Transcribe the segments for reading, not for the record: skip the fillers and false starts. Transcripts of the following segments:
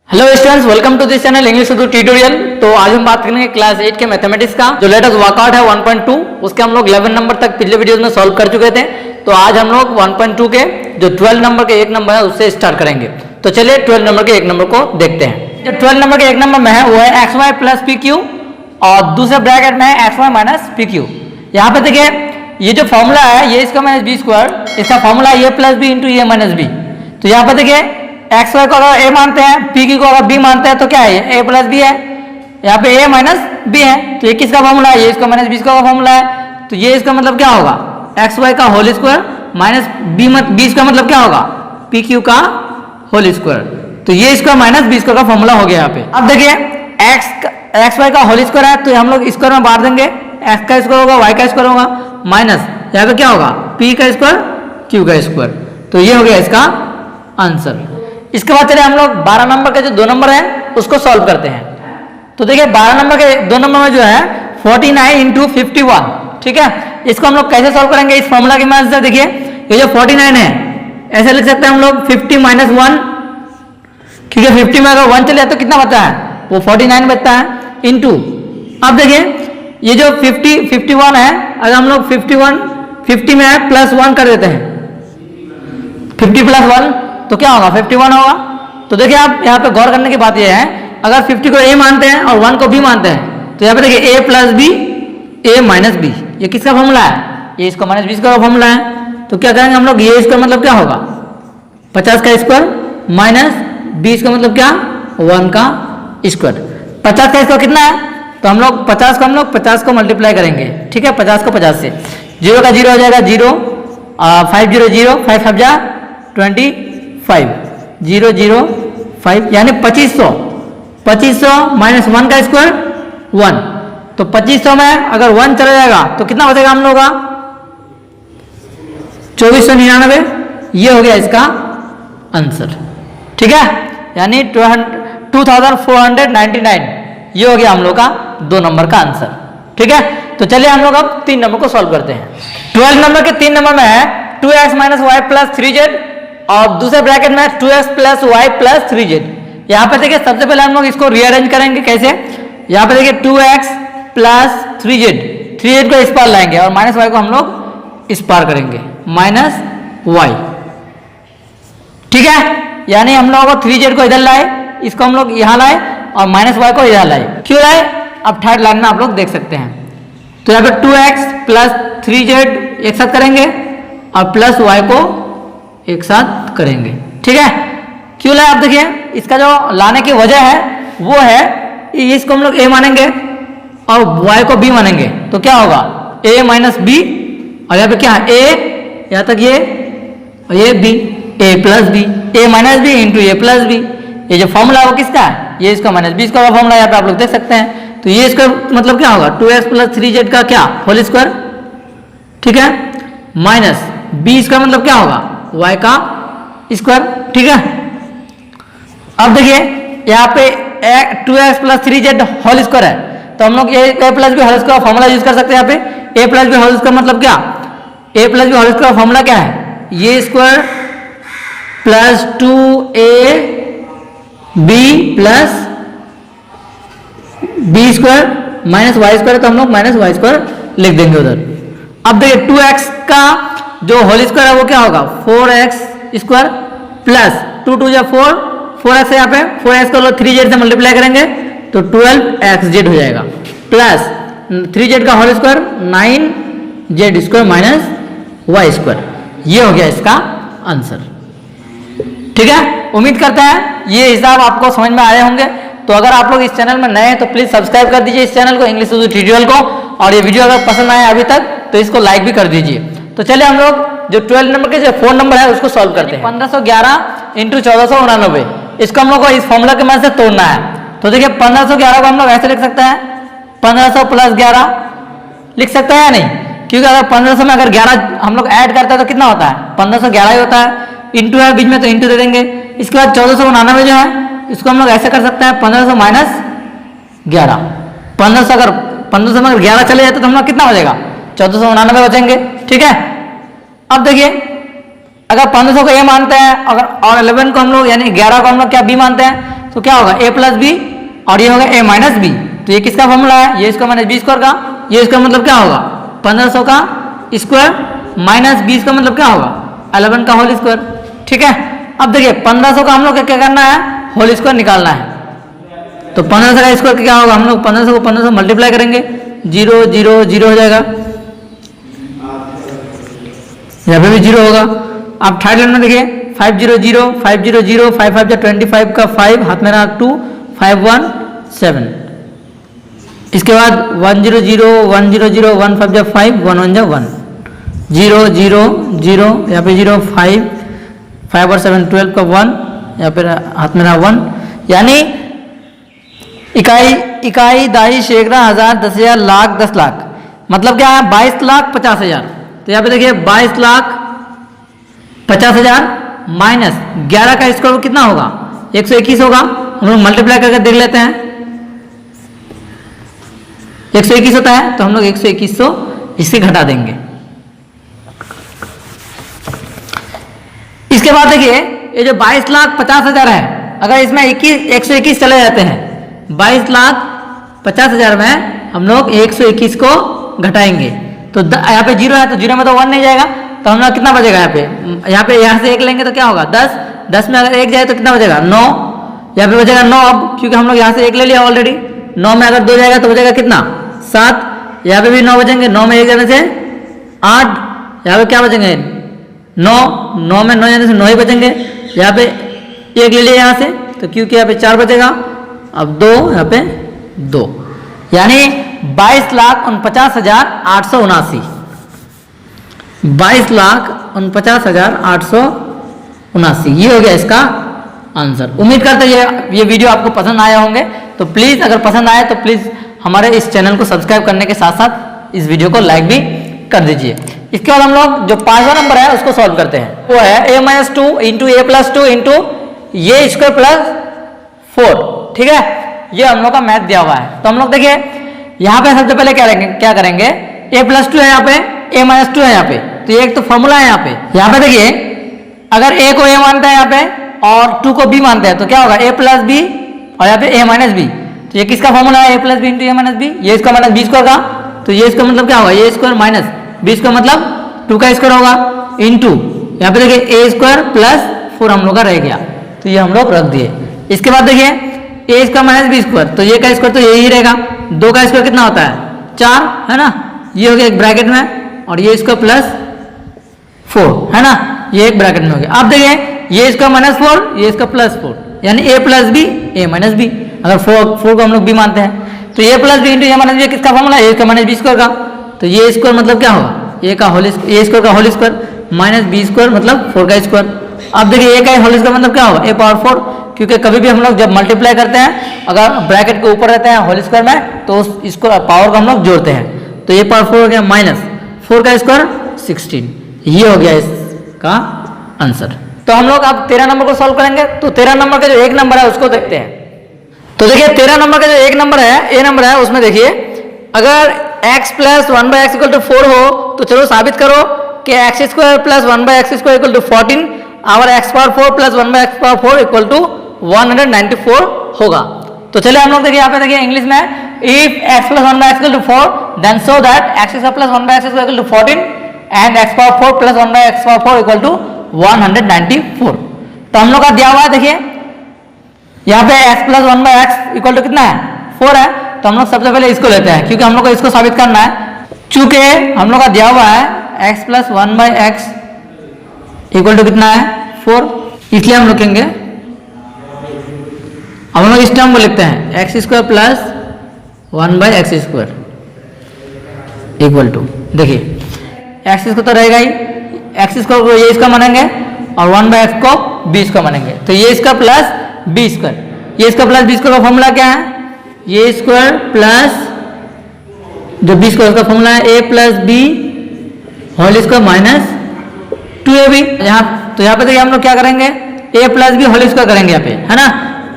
Hello students, welcome to this channel English Urdu tutorial. तो आज हम बात करेंगे क्लास 8 के मैथमेटिक्स का जो लेटेस्ट वर्कआउट है 1.2। उसके हम लोग 11 नंबर तक पिछले वीडियोस में सॉल्व कर चुके थे। तो आज हम लोग 1.2 के जो 12 नंबर के एक नंबर है उससे स्टार्ट करेंगे। तो चलिए 12 नंबर के एक नंबर को देखते हैं। जो 12 नंबर के एक नंबर में है वो है X Y plus P Q और दूसरे ब्रैकेट में है X Y minus P Q. यहाँ पे देखिए ये जो फॉर्मूला है ये इसका माइनस बी स्क्वायर, इसका formula A plus B into A minus B. तो यहाँ पे देखिए एक्स वाई को अगर ए मानते हैं, पी क्यू को अगर बी मानते हैं तो क्या है ये ए प्लस बी है, यहाँ पे ए माइनस बी है। तो ये किसका फॉर्मूला है? ये इसका माइनस बी का फॉर्मूला है। तो ये इसका मतलब क्या होगा? एक्स वाई का होल स्क्वायर माइनस बी इसका मतलब क्या होगा? पी क्यू का होल स्क्वायर। तो ये इसका माइनस बी स्क्वायर का फॉर्मूला हो गया यहाँ पे। अब देखिए एक्स वाई का होल स्क्वायर है तो हम लोग स्क्वायर में बांट देंगे। एक्स का स्क्वायर होगा, वाई का स्क्वायर होगा, माइनस यहाँ पे क्या होगा? पी का स्क्वायर, क्यू का स्क्वायर। तो ये हो गया इसका आंसर। इसके बाद चलिए हम लोग 12 नंबर के जो 2 नंबर है उसको सॉल्व करते हैं। तो देखिए 12 नंबर के 2 नंबर में जो है 49 इंटू 51, ठीक है। इसको हम लोग कैसे सॉल्व करेंगे? इस फॉर्मूला की मदद से। देखिए ये जो 49 है ऐसे लिख सकते हैं हम लोग 50 माइनस 1, क्योंकि 50 में अगर 1 चले जाए तो कितना बचता है? वो 49 बचता है, इंटू अब देखिए ये जो 51 है, अगर हम लोग 50 में है प्लस 1 कर देते हैं, 50 प्लस 1 तो क्या होगा? 51 होगा। तो देखिए आप यहाँ पे गौर करने की बात यह है, अगर 50 को ए मानते हैं और 1 को बी मानते हैं तो यहाँ पे देखिए ए plus B, A minus B, ये किसका फॉर्मूला है? ये इसका माइनस बी का फॉर्मूला है। तो क्या करेंगे हम लोग? ये इसका मतलब क्या होगा? 50 का स्क्वायर माइनस 20 का मतलब क्या? 1 का स्क्वायर। 50 का स्क्वायर कितना है? तो हम लोग 50 को मल्टीप्लाई करेंगे, ठीक है। 50 को 50 से 0 का 0 हो जाएगा 0, 5 0 0, 5 5 जा 25, 0 0 5 यानी 2500 माइनस 1 का स्क्वायर 1। तो 2500 में अगर 1 चला जाएगा तो कितना बचेगा हम लोग का? 2499। ये हो गया इसका आंसर, ठीक है। यानी 2499 ये हो गया हम लोग का 2 नंबर का आंसर, ठीक है। तो चलिए हम लोग अब 3 नंबर को सॉल्व करते हैं। 12 नंबर के 3 नंबर में है 2x minus Y plus 3z और दूसरे ब्रैकेट में 2x plus Y plus 3z। यहाँ पे देखिए सबसे पहले हम लोग इसको रीअरेंज करेंगे। कैसे? यहाँ पे देखिए 2x प्लस 3z को इस पार लाएंगे और माइनस वाई को हम लोग इस पार करेंगे, माइनस वाई, ठीक है। यानी हम लोग 3z को इधर लाए, इसको हम लोग यहाँ लाए और माइनस वाई को इधर लाए। क्यों लाए? अब थर्ड लाइन में आप लोग देख सकते हैं। तो यहाँ पे 2x प्लस 3z एक साथ करेंगे और प्लस वाई को एक साथ करेंगे, ठीक है। क्यों लाए? आप देखिए इसका जो लाने की वजह है वो है इसको हम लोग a मानेंगे और y को b मानेंगे तो क्या होगा? a माइनस बी, और यहाँ पे क्या है? a, यहाँ तक ये और ये b, a plus B, a minus B into A plus B. ये जो फॉर्मूला है वो किसका है? ये इसका माइनस बी का फॉर्मूला यहाँ पे आप लोग देख सकते हैं। तो ये इसका मतलब क्या होगा? 2x प्लस 3z का क्या होल स्क्वायर, ठीक है, माइनस बी इसका मतलब क्या होगा? y का स्क्वायर, ठीक है। अब देखिए यहाँ पे 2x plus 3z whole square है तो हम लोग a plus B whole square formula use कर सकते हैं। यहाँ पे a plus B whole square मतलब क्या? a plus B whole square formula क्या है? ये square plus 2ab plus B square minus Y square, तो हम लोग माइनस वाई स्क्वायर लिख देंगे उधर। अब देखिए 2x का जो होल स्क्वायर है वो क्या होगा? 4x स्क्वायर प्लस 2 2 जा 4x है, यहाँ पे 4x को 3z से मल्टीप्लाई करेंगे तो 12xz हो जाएगा, प्लस 3z का whole square 9z square minus Y square. ये हो गया इसका आंसर, ठीक है। उम्मीद करते हैं ये हिसाब आपको समझ में आए होंगे। तो अगर आप लोग इस चैनल में नए हैं तो प्लीज सब्सक्राइब कर दीजिए इस चैनल को, इंग्लिश उर्दू ट्यूटोरियल को। और ये वीडियो अगर पसंद आए अभी तक तो इसको लाइक भी कर दीजिए। तो चलिए हम लोग जो 12 नंबर के जो 4 नंबर है उसको सॉल्व करते हैं। 1511 इंटू 1489, इसको हम लोग को इस फॉर्मूला के मदद से तोड़ना है। तो देखिए 1511 को हम लोग ऐसे लिख सकते हैं, 1500 प्लस 11 लिख सकते हैं या नहीं? क्योंकि अगर 1500 में अगर 11 हम लोग ऐड करते हैं तो कितना होता है? 1511 ही होता है। इंटू है बीच में तो इंटू दे देंगे। इसके बाद 1499 जो है इसको हम लोग ऐसे कर सकते हैं 1500 माइनस 11। 1500 में अगर 11 चले जाते तो हम लोग कितना हो जाएगा? 1499 बचेंगे, ठीक है। अब देखिए अगर 1500 को ए मानते हैं अगर और 11 को हम लोग यानी 11 को हम लोग क्या बी मानते हैं तो क्या होगा a प्लस बी और ये होगा a माइनस बी। तो ये किसका फॉर्मूला है? ये स्क्वायर माइनस बी स्क्वायर का। ये इसका मतलब क्या होगा? 1500 का स्क्वायर माइनस 20 का मतलब क्या होगा? 11 का होल स्क्वायर। ठीक है, अब देखिए 1500 का हम लोग क्या करना है? होल स्क्वायर निकालना है। तो 1500 का स्क्वायर क्या होगा? हम लोग 1500 को 1500 मल्टीप्लाई करेंगे, 0 0 0 हो जाएगा, यहाँ पे भी 0 होगा। अब थर्ड लाइन में देखिए 5 0 0 5 0 0 5 5 25 का 5 हाथ में रहा 2 5 1 7। इसके बाद 1 0 0 1 0 0 1 5 5 1 1 1 0 0 0 यहाँ पे 0 5 5 और 7 12 का 1 यहाँ पे हाथ में रहा 1। यानी इकाई दाई सैकड़ा हजार 10,000 लाख 10 लाख मतलब क्या है? 22 लाख 50 हजार। तो यहाँ पे देखिए 22 लाख 50 हजार माइनस 11 का स्क्वायर कितना होगा? 121 होगा। हम लोग मल्टीप्लाई करके देख लेते हैं, 121 होता है तो हम लोग 121 इससे घटा देंगे। इसके बाद देखिए ये जो 22 लाख 50 हजार है, अगर इसमें 121 चले जाते हैं, 22 लाख 50 हजार में हम लोग 121 को घटाएंगे तो यहाँ पे 0 है तो 0 में तो 1 नहीं जाएगा, तो हम लोग कितना बचेगा? यहाँ से 1 लेंगे तो क्या होगा? 10 10 में अगर 1 जाए तो कितना बचेगा? 9। यहाँ पे बचेगा 9 अब, क्योंकि हम लोग यहाँ से 1 ले लिया ऑलरेडी। 9 में अगर 2 जाएगा तो बचेगा कितना? 7। यहाँ पे भी 9 बचेंगे, 9 में 1 जाने से 8। यहाँ पे क्या बचेंगे? 9 9 में 9 जाने से 9 ही बचेंगे। यहाँ पे 1 ले लिया यहाँ से तो क्योंकि यहाँ पे 4 बचेगा, अब 2 यहाँ पे 2, यानी 22,49,879 22,49,879 ये हो गया इसका आंसर। उम्मीद करते हैं ये वीडियो आपको पसंद आया होंगे। तो प्लीज़ अगर पसंद आए तो प्लीज़ हमारे इस चैनल को सब्सक्राइब करने के साथ साथ इस वीडियो को लाइक भी कर दीजिए। इसके बाद हम लोग जो 5वां नंबर है उसको सॉल्व करते हैं। वो है a-2 into A plus 2 into A square plus 4। ठीक है, ये हम लोग का मैथ दिया हुआ है। तो हम लोग देखिए यहाँ पे सबसे पहले क्या करेंगे? a प्लस 2 है यहाँ पे, a माइनस 2 है यहाँ पे, तो ये एक तो फॉर्मूला है यहाँ पे। यहाँ पे देखिए अगर a को a मानता है यहाँ पे और 2 को b मानते हैं तो क्या होगा? a प्लस बी और यहाँ पे a माइनस बी। तो ये किसका फॉर्मूला है? a plus B into A minus B. ये इसका माइनस बी स्क्वायर का, तो ये इसका मतलब क्या होगा? A square minus B square मतलब 2 का स्क्वायर होगा इंटू यहाँ पे देखिए a स्क्वायर प्लस 4 हम लोग का रह गया, तो ये हम लोग रख दिए। इसके बाद देखिए a square minus B square, तो ये का स्क्वायर तो यही रहेगा। 2 का स्क्वायर कितना होता है? 4 है ना, ये हो गया एक ब्रैकेट में, और ये स्क्वायर प्लस 4 है ना, ये एक ब्रैकेट में हो गया। अब देखिए ये इसका माइनस 4 ये इसका प्लस 4, यानी a plus B A minus B. अगर 4 को हम लोग b मानते हैं तो a plus B into A minus B किसका फॉर्मूला है? a का माइनस बी स्क्वायर का। तो ये स्क्वायर मतलब क्या होगा? a स्क्वायर का whole square minus B square मतलब 4 का स्क्वायर। अब देखिए a का होल स्क्वायर मतलब क्या होगा? a पावर 4, क्योंकि कभी भी हम लोग जब मल्टीप्लाई करते हैं अगर ब्रैकेट के ऊपर रहते हैं होल स्क्वायर में तो इसको पावर को हम लोग जोड़ते हैं। तो ये पावर 4 हो गया माइनस 4 का स्क्वायर 16, ये हो गया इसका आंसर। तो हम लोग अब 13 नंबर को सॉल्व करेंगे। तो 13 नंबर का जो 1 नंबर है उसको देखते हैं। तो देखिए 13 नंबर का जो 1 नंबर है ए नंबर है, उसमें देखिए अगर x plus 1/x equal to 4 हो तो चलो साबित करो कि x square plus 1/x square equal to 14 और x power 4 plus 1/x power 4 equal to 194 होगा। तो चलिए हम लोग देखिए यहाँ पे देखिए इंग्लिश में if x plus 1/x equal to 4 then so that x square plus 1/x square equal to 14 and x power 4 plus 1/x power 4 equal to 194। तो हम लोग का दिया हुआ है देखिए यहाँ पे x plus 1/x equal to कितना है? 4 है। तो हम लोग सबसे पहले इसको लेते हैं क्योंकि हम लोग को इसको साबित करना है। चूंकि हम लोग का दिया हुआ है x plus 1/x equal to कितना है? 4, इसलिए हम लिखेंगे। अब हम लोग इस टर्म को लिखते हैं x square plus 1/x square equal to, देखिए x स्क्वायर तो रहेगा ही, x स्क्वायर को ये इसका मानेंगे और 1/x को b स्क्वायर मानेंगे, तो ये इसका प्लस b स्क्वायर। ये इसका प्लस b स्क्वायर का फॉर्मूला क्या है? ये स्क्वायर प्लस जो b स्क्वायर का फॉर्मूला है a plus B whole square minus 2ab। यहाँ तो यहाँ पे देखिए हम लोग क्या करेंगे? a plus B whole square करेंगे यहाँ पे, है ना।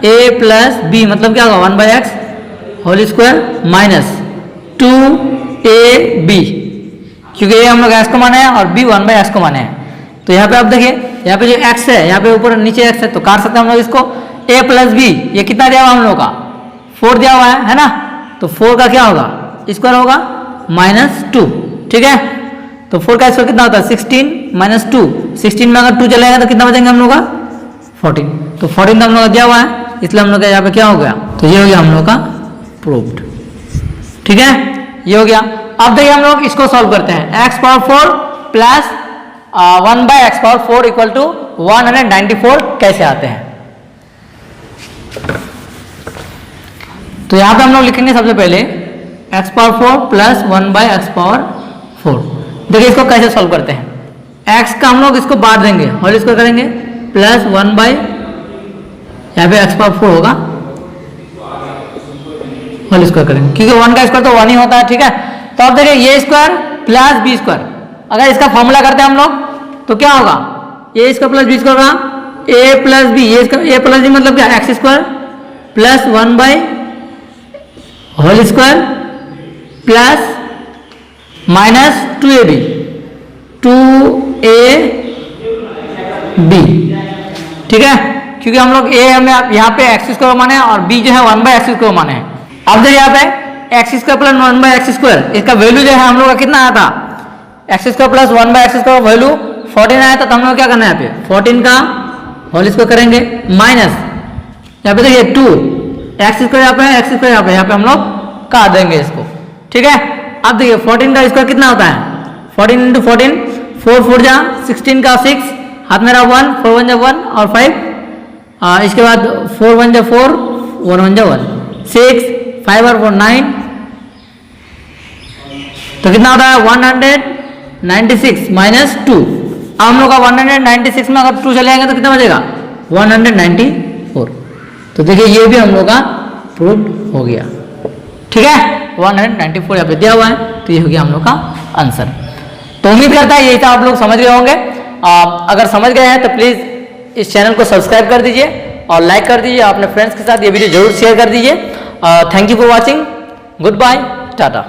a प्लस बी मतलब क्या होगा? 1/x whole square minus 2ab, क्योंकि ये हम लोग x को माने हैं और b 1/x को माने हैं। तो यहाँ पे आप देखिए यहाँ पे जो x है यहाँ पे ऊपर नीचे x है तो काट सकते हैं हम लोग इसको। ए प्लस बी, ये कितना दिया हुआ हम लोग का 4 दिया हुआ है ना, तो 4 का क्या होगा स्क्वायर होगा -2, ठीक है। तो 4 का स्क्वायर कितना होता है 16 -2, 16 में अगर 2 चलेगा तो कितना बचेंगे हम लोग का 14, तो 14 तो हम लोग का दिया हुआ है, इसलिए हम लोग का यहाँ पे क्या हो गया, तो ये हो गया हम लोग का प्रूव्ड, ठीक है, ये हो गया। अब देखिए हम लोग इसको सॉल्व करते हैं, x power 4 plus 1/x power 4 equal to 194 कैसे आते हैं। तो यहाँ पे हम लोग लिखेंगे सबसे पहले x power 4 plus 1/x power 4। देखिए इसको कैसे सॉल्व करते हैं, x का हम लोग इसको बांट देंगे, होल स्क्वायर करेंगे, प्लस 1 बाई यहाँ पे x पावर 4 होगा, होल स्क्वायर करेंगे, क्योंकि 1 का स्क्वायर तो 1 ही होता है, ठीक है। तो अब देखिए ये स्क्वायर प्लस बी स्क्वायर, अगर इसका फॉर्मूला करते हैं हम लोग तो क्या होगा, A square plus B square होगा, A plus B, A plus B मतलब क्या X square plus 1 by whole square plus -2ab 2ab, ठीक है, क्योंकि हम लोग ए हमें यहाँ पे एक्स स्क्वायर माने हैं और बी जो है 1/x स्क्वायर माने हैं। अब देखिए यहाँ पे x square plus 1/x square, इसका वैल्यू जो है हम लोग का कितना आया था, x square plus 1/x square value 14 आया था, तो हम लोग क्या करना है यहाँ पे 14 का होल स्क्वायर करेंगे, माइनस यहाँ पे देखिए 2 एक्स स्क्वायर यहाँ पे, एक्स स्क्वायर यहाँ पे हम लोग काट देंगे इसको, ठीक है। अब देखिए 14 का स्क्वायर कितना होता है, 14 इंटू 14, 4 4 जा 16 का 6, हाथ में रहा 1, 4 1 जा 1 और 5, इसके बाद 4 1 जा 4, 1 1 जा 1, 6 5 और 4 9, तो कितना होता है 196 माइनस 2। अब हम लोग का 196 में अगर 2 चले जाएंगे तो कितना बचेगा 194। तो देखिए ये भी हम लोग का प्रूव हो गया, ठीक है, 194 यहाँ पे दिया हुआ है, तो ये हो गया हम लोग का आंसर। तो उम्मीद करता है यही था आप लोग समझ गए होंगे। अगर समझ गए हैं तो प्लीज़ इस चैनल को सब्सक्राइब कर दीजिए और लाइक कर दीजिए, अपने फ्रेंड्स के साथ ये वीडियो जरूर शेयर कर दीजिए। Thank you for watching, good bye, Tata.